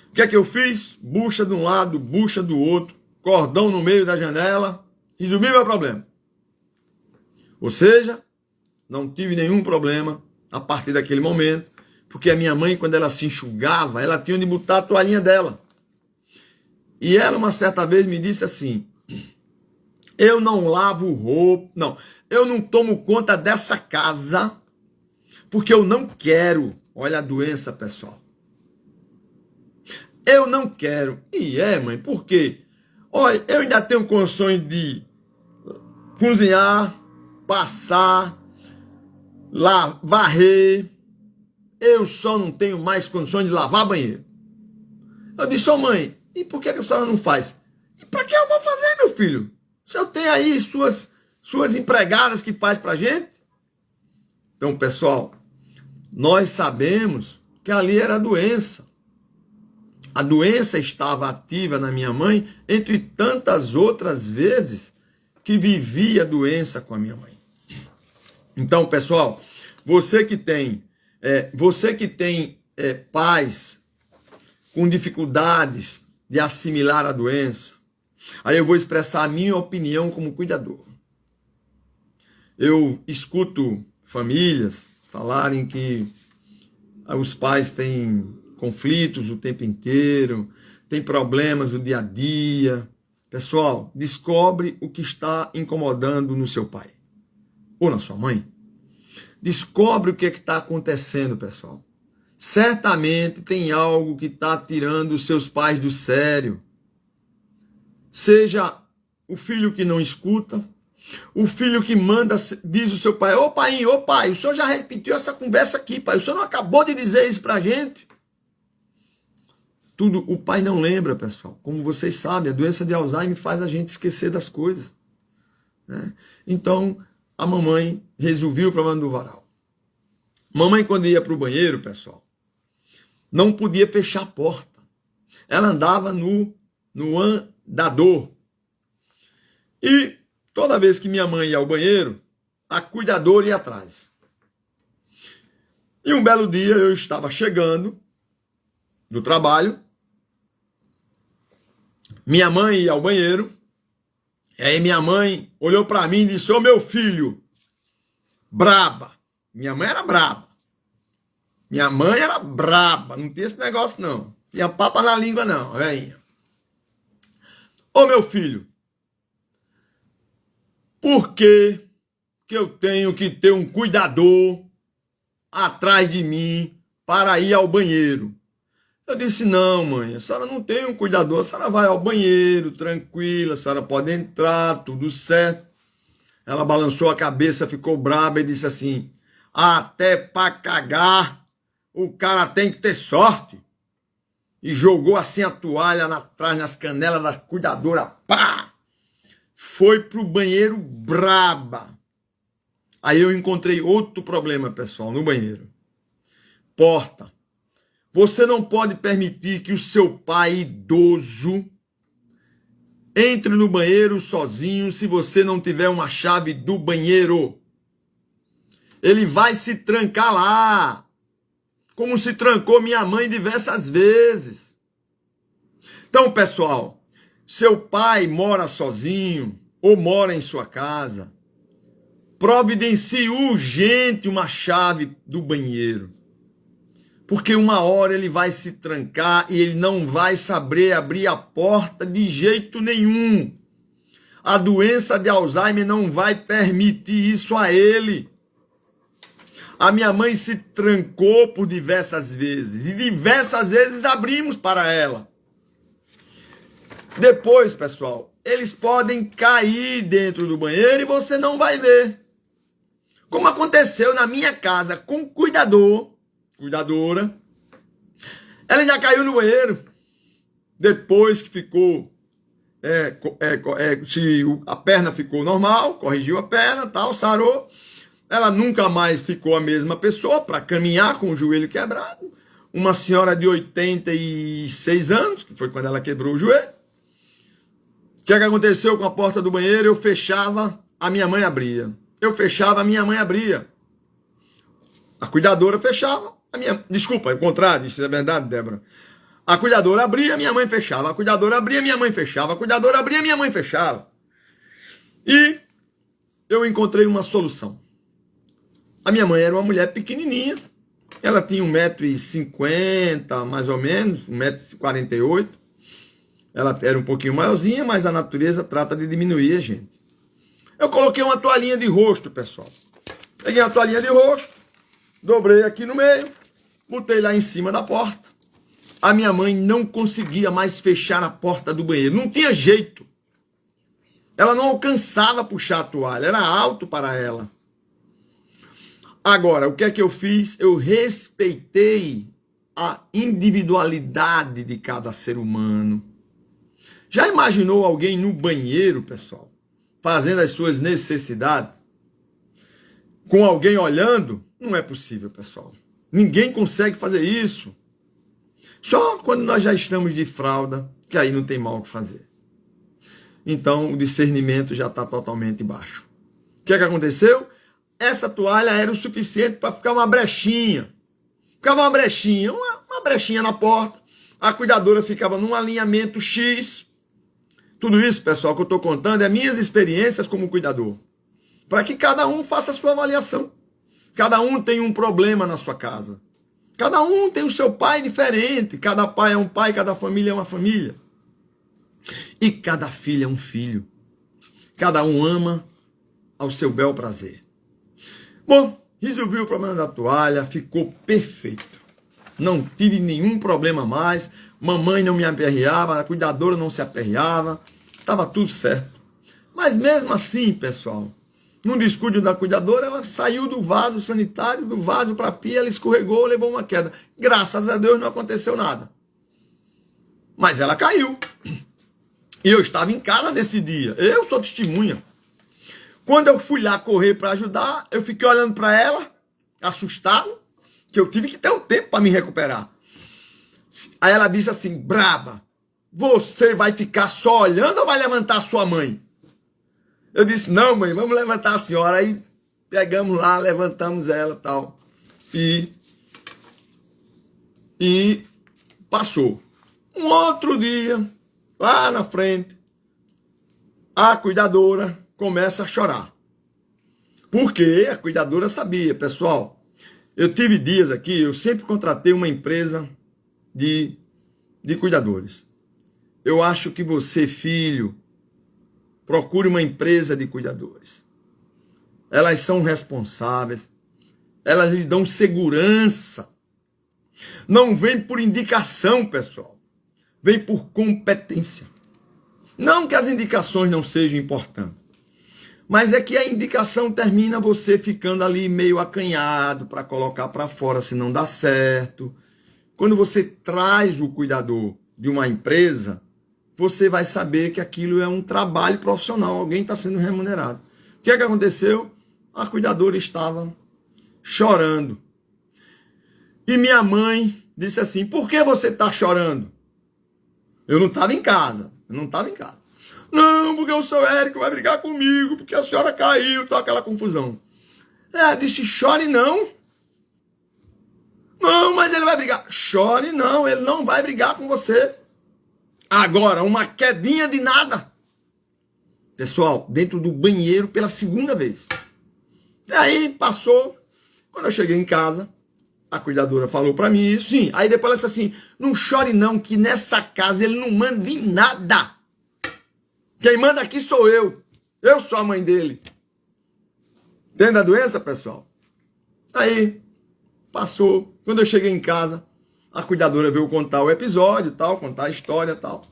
O que é que eu fiz? Bucha de um lado, bucha do outro, cordão no meio da janela. Resumi meu problema. Ou seja, não tive nenhum problema a partir daquele momento, porque a minha mãe, quando ela se enxugava, ela tinha onde botar a toalhinha dela. E ela, uma certa vez, me disse assim, eu não lavo roupa, não, eu não tomo conta dessa casa, porque eu não quero. Olha a doença, pessoal. Eu não quero. E mãe, por quê? Olha, eu ainda tenho condições de cozinhar, passar, varrer. Eu só não tenho mais condições de lavar banheiro. Eu disse, mãe, e por que a senhora não faz? E para que eu vou fazer, meu filho? Se eu tenho aí suas empregadas que faz pra gente. Então, pessoal, nós sabemos que ali era doença. A doença estava ativa na minha mãe, entre tantas outras vezes que vivia a doença com a minha mãe. Então, pessoal, você que tem pais com dificuldades de assimilar a doença, aí eu vou expressar a minha opinião como cuidador. Eu escuto famílias falarem que os pais têm conflitos o tempo inteiro, têm problemas no dia a dia. Pessoal, descobre o que está incomodando no seu pai ou na sua mãe. Descobre o que está acontecendo, pessoal. Certamente tem algo que está tirando os seus pais do sério. Seja o filho que não escuta, o filho que manda, diz o seu pai, ô pai, o senhor já repetiu essa conversa aqui, pai, o senhor não acabou de dizer isso pra gente? Tudo, o pai não lembra, pessoal. Como vocês sabem, a doença de Alzheimer faz a gente esquecer das coisas, né? Então, a mamãe resolveu o problema do varal. Mamãe, quando ia para o banheiro, pessoal, não podia fechar a porta. Ela andava no andador. E toda vez que minha mãe ia ao banheiro, a cuidadora ia atrás. E um belo dia eu estava chegando do trabalho, minha mãe ia ao banheiro, e aí minha mãe olhou para mim e disse, ô meu filho, braba. Minha mãe era braba. Minha mãe era braba, não tinha esse negócio não. Tinha papa na língua não, velhinha. Ô meu filho, por que eu tenho que ter um cuidador atrás de mim para ir ao banheiro? Eu disse, não mãe, a senhora não tem um cuidador, a senhora vai ao banheiro, tranquila, a senhora pode entrar, tudo certo. Ela balançou a cabeça, ficou braba e disse assim, até para cagar, o cara tem que ter sorte. E jogou assim a toalha atrás nas canelas da cuidadora, pá! Foi pro banheiro braba. Aí eu encontrei outro problema, pessoal, no banheiro. Porta. Você não pode permitir que o seu pai idoso entre no banheiro sozinho se você não tiver uma chave do banheiro. Ele vai se trancar lá, como se trancou minha mãe diversas vezes. Então, pessoal, seu pai mora sozinho ou mora em sua casa, providencie urgente uma chave do banheiro. Porque uma hora ele vai se trancar e ele não vai saber abrir a porta de jeito nenhum. A doença de Alzheimer não vai permitir isso a ele. A minha mãe se trancou por diversas vezes e diversas vezes abrimos para ela. Depois, pessoal, eles podem cair dentro do banheiro e você não vai ver. Como aconteceu na minha casa com o cuidadora, ela ainda caiu no banheiro. Depois que ficou, a perna ficou normal, corrigiu a perna, tal, sarou. Ela nunca mais ficou a mesma pessoa para caminhar com o joelho quebrado. uma senhora de 86 anos, que foi quando ela quebrou o joelho. O que aconteceu com a porta do banheiro? Eu fechava, a minha mãe abria. Eu fechava, a minha mãe abria. A cuidadora fechava, desculpa, é o contrário, isso é verdade, Débora. A cuidadora abria, minha mãe fechava. A cuidadora abria, minha mãe fechava. A cuidadora abria, minha mãe fechava. E eu encontrei uma solução. A minha mãe era uma mulher pequenininha. Ela tinha 1,50 m, mais ou menos, 1,48 m. Ela era um pouquinho maiorzinha, mas a natureza trata de diminuir a gente. Eu coloquei uma toalhinha de rosto, pessoal. Peguei uma toalhinha de rosto, dobrei aqui no meio, botei lá em cima da porta. A minha mãe não conseguia mais fechar a porta do banheiro. Não tinha jeito. Ela não alcançava puxar a toalha. Era alto para ela. Agora, o que é que eu fiz? Eu respeitei a individualidade de cada ser humano. Já imaginou alguém no banheiro, pessoal, fazendo as suas necessidades, com alguém olhando? Não é possível, pessoal. Ninguém consegue fazer isso. Só quando nós já estamos de fralda, que aí não tem mal o que fazer. Então, o discernimento já está totalmente baixo. O que é que aconteceu? Essa toalha era o suficiente para ficar uma brechinha. Ficava uma brechinha na porta. A cuidadora ficava num alinhamento X. Tudo isso, pessoal, que eu estou contando é minhas experiências como cuidador. Para que cada um faça a sua avaliação. Cada um tem um problema na sua casa. Cada um tem o seu pai diferente. Cada pai é um pai, cada família é uma família. E cada filho é um filho. Cada um ama ao seu bel prazer. Bom, resolvi o problema da toalha, ficou perfeito. Não tive nenhum problema mais. Mamãe não me aperreava, a cuidadora não se aperreava. Estava tudo certo. Mas mesmo assim, pessoal, num descuido da cuidadora, ela saiu do vaso sanitário, do vaso para a pia, ela escorregou, levou uma queda. Graças a Deus não aconteceu nada. Mas ela caiu. E eu estava em casa nesse dia. Eu sou testemunha. Quando eu fui lá correr para ajudar, eu fiquei olhando para ela, assustado, que eu tive que ter um tempo para me recuperar. Aí ela disse assim, braba, você vai ficar só olhando ou vai levantar a sua mãe? Eu disse, não, mãe, vamos levantar a senhora. Aí pegamos lá, levantamos ela e tal. E passou. Um outro dia, lá na frente, a cuidadora começa a chorar. Porque a cuidadora sabia, pessoal. Eu tive dias aqui, eu sempre contratei uma empresa de cuidadores. Eu acho que você, filho, procure uma empresa de cuidadores. Elas são responsáveis. Elas lhe dão segurança. Não vem por indicação, pessoal. Vem por competência. Não que as indicações não sejam importantes. Mas é que a indicação termina você ficando ali meio acanhado para colocar para fora se não dá certo. Quando você traz o cuidador de uma empresa, você vai saber que aquilo é um trabalho profissional, alguém está sendo remunerado. O que é que aconteceu? A cuidadora estava chorando. E minha mãe disse assim, por que você está chorando? Eu não estava em casa, Não, porque o seu Érico vai brigar comigo, porque a senhora caiu, tá aquela confusão. Ela disse, chore não. Não, mas ele vai brigar. Chore não, ele não vai brigar com você. Agora, uma quedinha de nada. Pessoal, dentro do banheiro pela segunda vez. E aí passou. Quando eu cheguei em casa, a cuidadora falou pra mim isso. Sim, aí depois ela disse assim, não chore não, que nessa casa ele não manda em nada. Quem manda aqui sou eu. Eu sou a mãe dele. Entende a doença, pessoal? Aí, passou. Quando eu cheguei em casa, a cuidadora veio contar o episódio, tal, contar a história, tal.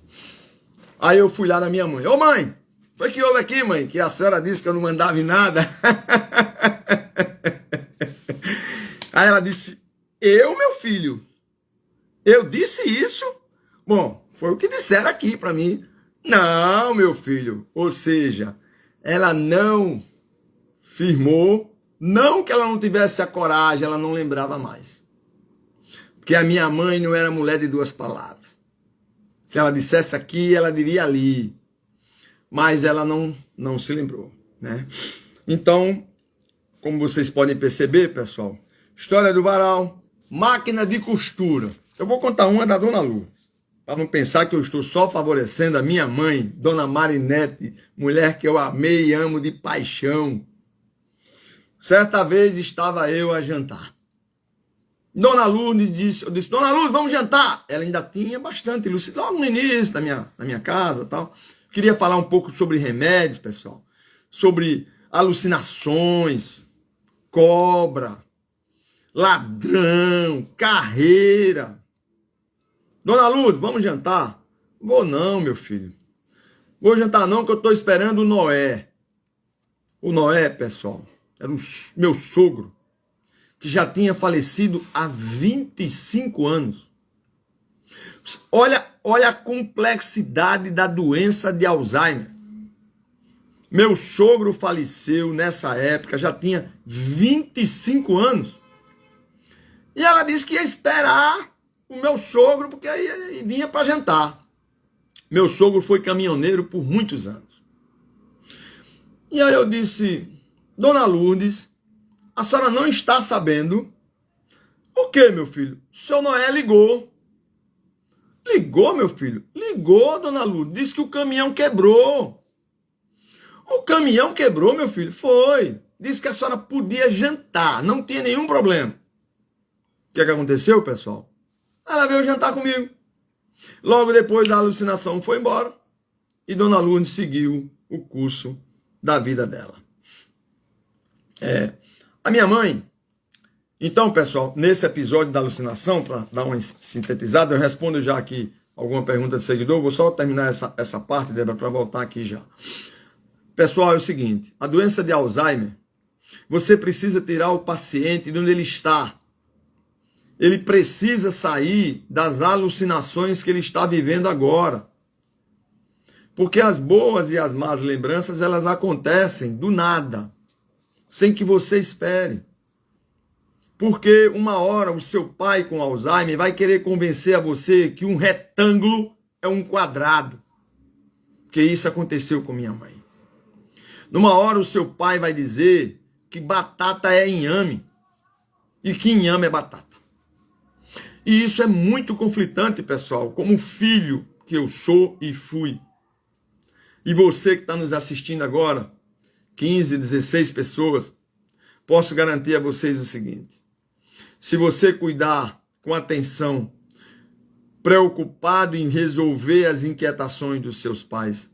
Aí eu fui lá na minha mãe. Ô mãe, foi que houve aqui, mãe? Que a senhora disse que eu não mandava em nada. Aí ela disse, eu, meu filho? Eu disse isso? Bom, foi o que disseram aqui pra mim. Não, meu filho. Ou seja, ela não firmou, não que ela não tivesse a coragem, ela não lembrava mais. que a minha mãe não era mulher de duas palavras. Se ela dissesse aqui, ela diria ali. Mas ela não se lembrou, né? Então, como vocês podem perceber, pessoal, história do varal, máquina de costura. Eu vou contar uma da Dona Lu, para não pensar que eu estou só favorecendo a minha mãe, Dona Marinete, mulher que eu amei e amo de paixão. Certa vez estava eu a jantar. Dona Lourdes disse, eu disse, Dona Lourdes, vamos jantar. Ela ainda tinha bastante luz, logo no início da minha casa e tal. Queria falar um pouco sobre remédios, pessoal. Sobre alucinações, cobra, ladrão, carreira. Dona Lourdes, vamos jantar? Vou não, meu filho. Vou jantar não, que eu estou esperando o Noé. O Noé, pessoal, era o meu sogro, que já tinha falecido há 25 anos. Olha a complexidade da doença de Alzheimer. Meu sogro faleceu nessa época, já tinha 25 anos. E ela disse que ia esperar o meu sogro, porque aí vinha para jantar. Meu sogro foi caminhoneiro por muitos anos. E aí eu disse, Dona Lourdes, a senhora não está sabendo? O que, meu filho? O seu Noé ligou. Ligou, meu filho? Ligou, Dona Lourdes. Disse que o caminhão quebrou. O caminhão quebrou, meu filho? Foi. Disse que a senhora podia jantar. Não tinha nenhum problema. O que aconteceu, pessoal? Ela veio jantar comigo. Logo depois a alucinação foi embora. E Dona Lourdes seguiu o curso da vida dela. A minha mãe, então, pessoal, nesse episódio da alucinação, para dar uma sintetizada, eu respondo já aqui alguma pergunta de seguidor, vou só terminar essa parte, Débora, para voltar aqui já. Pessoal, é o seguinte, a doença de Alzheimer, você precisa tirar o paciente de onde ele está. Ele precisa sair das alucinações que ele está vivendo agora. Porque as boas e as más lembranças, elas acontecem do nada, sem que você espere. Porque uma hora o seu pai com Alzheimer vai querer convencer a você que um retângulo é um quadrado. Porque isso aconteceu com minha mãe. Numa hora o seu pai vai dizer que batata é inhame e que inhame é batata. E isso é muito conflitante, pessoal, como filho que eu sou e fui. E você que está nos assistindo agora, 15, 16 pessoas, posso garantir a vocês o seguinte. Se você cuidar com atenção, preocupado em resolver as inquietações dos seus pais,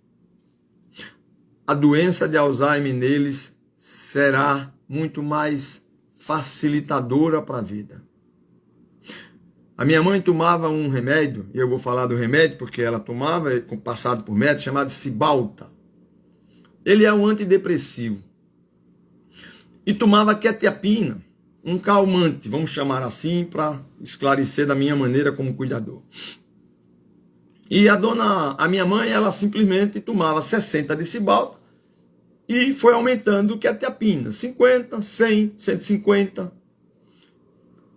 a doença de Alzheimer neles será muito mais facilitadora para a vida. A minha mãe tomava um remédio, e eu vou falar do remédio porque ela tomava, passado por médico, chamado Cymbalta. Ele é um antidepressivo. E tomava quetiapina, um calmante, vamos chamar assim, para esclarecer da minha maneira como cuidador. E a minha mãe, ela simplesmente tomava 60 de Cymbalta e foi aumentando quetiapina, 50, 100, 150.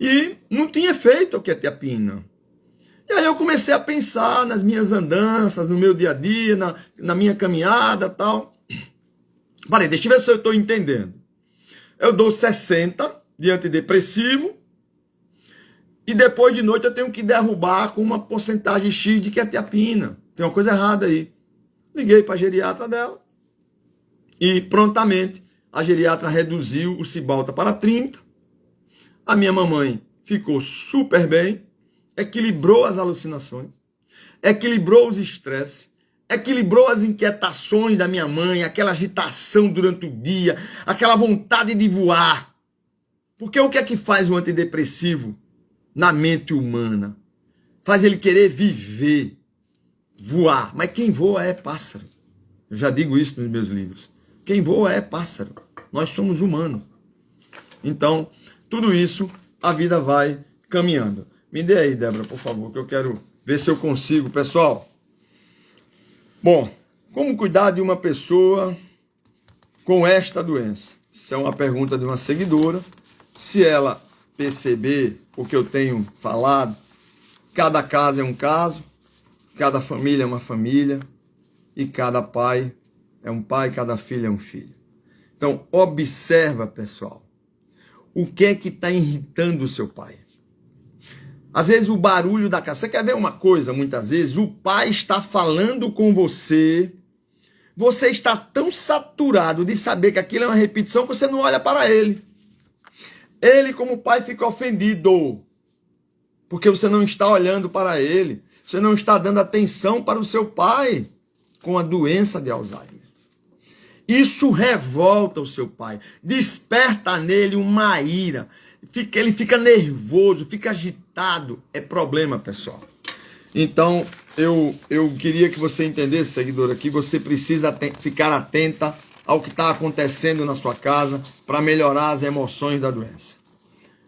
E não tinha efeito a quetiapina. E aí eu comecei a pensar nas minhas andanças, no meu dia a dia, na minha caminhada e tal. Parei, deixa eu ver se eu estou entendendo. Eu dou 60 de antidepressivo e depois de noite eu tenho que derrubar com uma porcentagem X de quetiapina. Tem uma coisa errada aí. Liguei para a geriatra dela e prontamente a geriatra reduziu o Cymbalta para 30. A minha mamãe ficou super bem, equilibrou as alucinações, equilibrou os estresses, equilibrou as inquietações da minha mãe, aquela agitação durante o dia, aquela vontade de voar. Porque o que é que faz o antidepressivo na mente humana? Faz ele querer viver, voar. Mas quem voa é pássaro. Eu já digo isso nos meus livros. Quem voa é pássaro. Nós somos humanos. Então, tudo isso, a vida vai caminhando. Me dê aí, Débora, por favor, que eu quero ver se eu consigo. Pessoal, bom, como cuidar de uma pessoa com esta doença? Isso é uma pergunta de uma seguidora. Se ela perceber o que eu tenho falado, cada caso é um caso, cada família é uma família, e cada pai é um pai, cada filho é um filho. Então, observa, pessoal, o que é que está irritando o seu pai. Às vezes o barulho da casa. Você quer ver uma coisa? Muitas vezes o pai está falando com você. Você está tão saturado de saber que aquilo é uma repetição que você não olha para ele. Ele, como pai, fica ofendido. Porque você não está olhando para ele. Você não está dando atenção para o seu pai com a doença de Alzheimer. Isso revolta o seu pai. Desperta nele uma ira. Ele fica nervoso, fica agitado. É problema, pessoal. Então, eu queria que você entendesse, seguidora, que você precisa ficar atenta ao que está acontecendo na sua casa para melhorar as emoções da doença.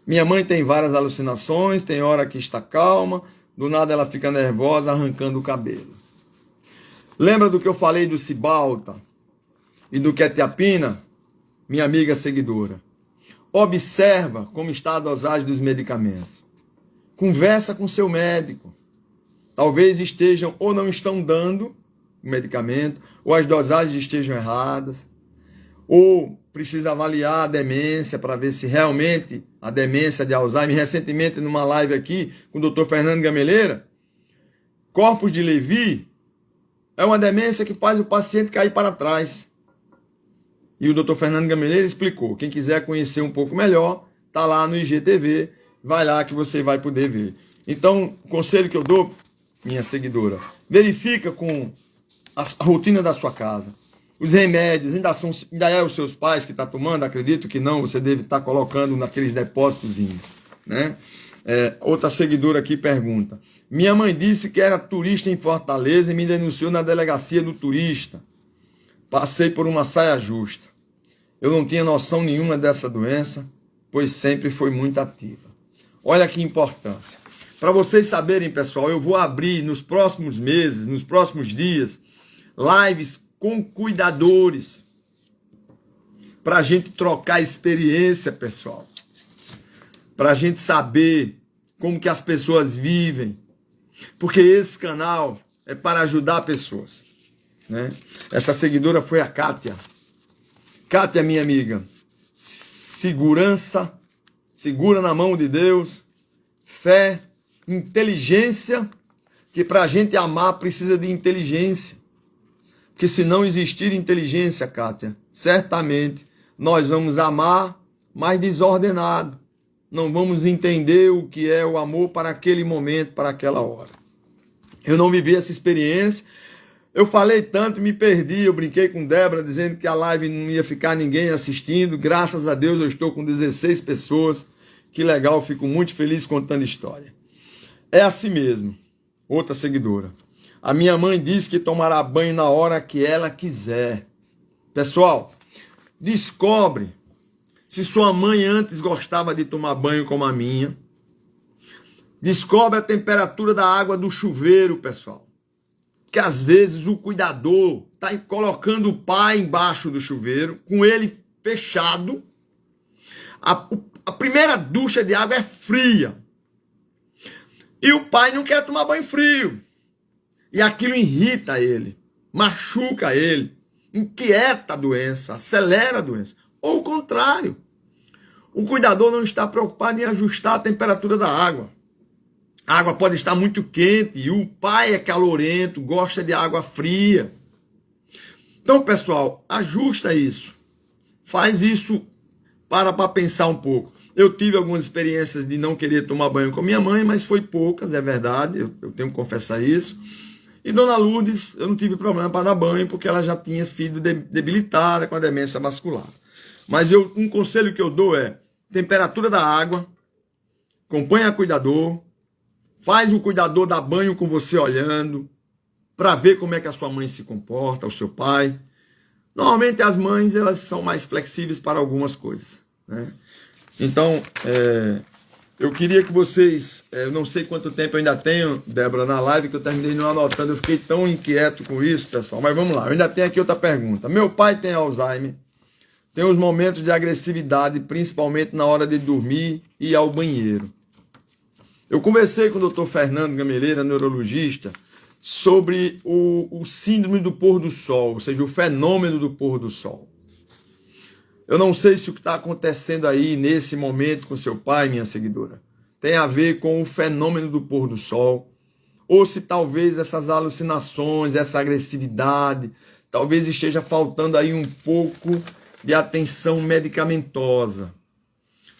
Minha mãe tem várias alucinações, tem hora que está calma, do nada ela fica nervosa, arrancando o cabelo. Lembra do que eu falei do Cibalta e do Quetiapina? Minha amiga seguidora. Observa como está a dosagem dos medicamentos. Conversa com seu médico. Talvez estejam ou não estão dando o medicamento, ou as dosagens estejam erradas, ou precisa avaliar a demência para ver se realmente a demência de Alzheimer. Recentemente, numa live aqui com o Dr. Fernando Gameleira, Corpus de Levy é uma demência que faz o paciente cair para trás. E o Dr. Fernando Gameleira explicou. Quem quiser conhecer um pouco melhor, está lá no IGTV, vai lá que você vai poder ver. Então, o conselho que eu dou, minha seguidora, verifica com a rotina da sua casa. Os remédios, ainda é os seus pais que estão tomando? Acredito que não, você deve estar colocando naqueles depósitos, né? Outra seguidora aqui pergunta. Minha mãe disse que era turista em Fortaleza e me denunciou na delegacia do turista. Passei por uma saia justa. Eu não tinha noção nenhuma dessa doença, pois sempre foi muito ativa. Olha que importância. Para vocês saberem, pessoal, eu vou abrir nos próximos meses, nos próximos dias, lives com cuidadores, para a gente trocar experiência, pessoal. Para a gente saber como que as pessoas vivem. Porque esse canal é para ajudar pessoas, né? Essa seguidora foi a Kátia. Kátia, minha amiga, segurança, segura na mão de Deus, fé, inteligência, que para a gente amar precisa de inteligência. Porque se não existir inteligência, Kátia, certamente nós vamos amar, mas desordenado. Não vamos entender o que é o amor para aquele momento, para aquela hora. Eu não vivi essa experiência. Eu falei tanto, me perdi. Eu brinquei com Débora, dizendo que a live não ia ficar ninguém assistindo. Graças a Deus eu estou com 16 pessoas. Que legal, fico muito feliz contando história. É assim mesmo. Outra seguidora. A minha mãe disse que tomará banho na hora que ela quiser. Pessoal, descobre se sua mãe antes gostava de tomar banho como a minha. Descobre a temperatura da água do chuveiro, pessoal. Que às vezes o cuidador está colocando o pai embaixo do chuveiro, com ele fechado. A primeira ducha de água é fria. E o pai não quer tomar banho frio. E aquilo irrita ele, machuca ele, inquieta a doença, acelera a doença. Ou o contrário. O cuidador não está preocupado em ajustar a temperatura da água. A água pode estar muito quente e o pai é calorento, gosta de água fria. Então, pessoal, ajusta isso. Faz isso, para pensar um pouco. Eu tive algumas experiências de não querer tomar banho com minha mãe, mas foi poucas, é verdade, eu tenho que confessar isso. E Dona Lourdes, eu não tive problema para dar banho, porque ela já tinha sido debilitada com a demência vascular. Mas um conselho que eu dou é, temperatura da água, acompanha o cuidador, faz o cuidador dar banho com você olhando, para ver como é que a sua mãe se comporta, o seu pai. Normalmente as mães, elas são mais flexíveis para algumas coisas, né? Então, eu queria que vocês, eu não sei quanto tempo eu ainda tenho, Débora, na live, que eu terminei não anotando, eu fiquei tão inquieto com isso, pessoal, mas vamos lá, eu ainda tenho aqui outra pergunta. Meu pai tem Alzheimer, tem os momentos de agressividade, principalmente na hora de dormir e ir ao banheiro. Eu conversei com o Dr. Fernando Gameleira, neurologista, sobre o síndrome do pôr do sol, ou seja, o fenômeno do pôr do sol. Eu não sei se o que está acontecendo aí nesse momento com seu pai, minha seguidora, tem a ver com o fenômeno do pôr do sol, ou se talvez essas alucinações, essa agressividade, talvez esteja faltando aí um pouco de atenção medicamentosa.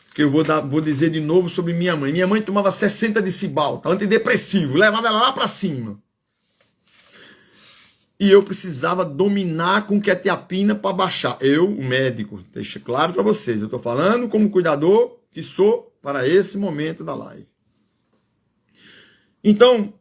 Porque eu vou dizer de novo sobre minha mãe. Minha mãe tomava 60 de cibalta, antidepressivo, levava ela lá para cima. E eu precisava dominar com quetiapina para baixar. Eu, o médico, deixa claro para vocês, eu estou falando como cuidador que sou para esse momento da live. Então,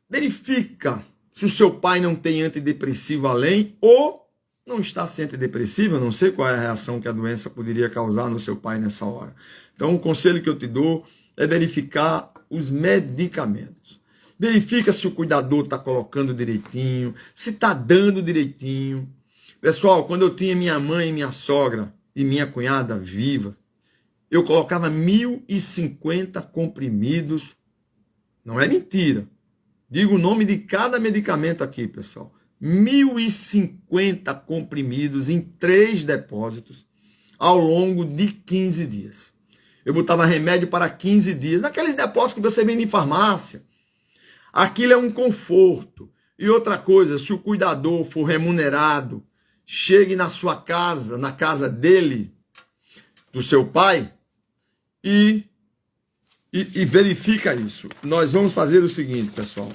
verifica se o seu pai não tem antidepressivo além ou não está sem antidepressivo. Eu não sei qual é a reação que a doença poderia causar no seu pai nessa hora. Então, o conselho que eu te dou é verificar os medicamentos. Verifica se o cuidador está colocando direitinho, se está dando direitinho. Pessoal, quando eu tinha minha mãe, minha sogra e minha cunhada viva, eu colocava 1.050 comprimidos. Não é mentira. Digo o nome de cada medicamento aqui, pessoal. 1.050 comprimidos em 3 depósitos ao longo de 15 dias. Eu botava remédio para 15 dias, naqueles depósitos que você vende em farmácia. Aquilo é um conforto. E outra coisa, se o cuidador for remunerado, chegue na sua casa, na casa dele, do seu pai, e verifica isso. Nós vamos fazer o seguinte, pessoal.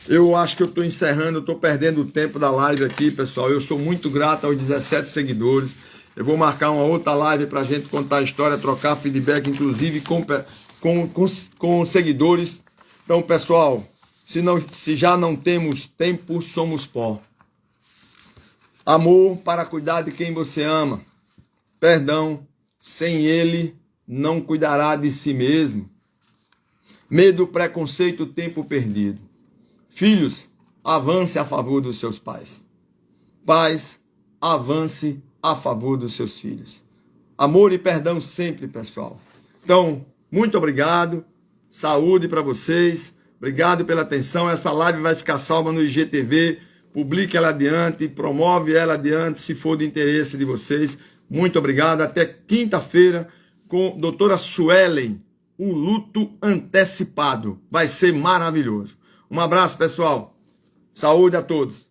Eu acho que eu estou encerrando, eu estou perdendo o tempo da live aqui, pessoal. Eu sou muito grato aos 17 seguidores. Eu vou marcar uma outra live para a gente contar a história, trocar feedback, inclusive com seguidores. Então, pessoal, se já não temos tempo, somos pó. Amor para cuidar de quem você ama. Perdão, sem ele não cuidará de si mesmo. Medo, preconceito, tempo perdido. Filhos, avance a favor dos seus pais. Pais, avance a favor dos seus filhos. Amor e perdão sempre, pessoal. Então, muito obrigado. Saúde para vocês. Obrigado pela atenção. Essa live vai ficar salva no IGTV. Publique ela adiante, promove ela adiante, se for de interesse de vocês. Muito obrigado. Até quinta-feira com a doutora Suelen. O luto antecipado. Vai ser maravilhoso. Um abraço, pessoal. Saúde a todos.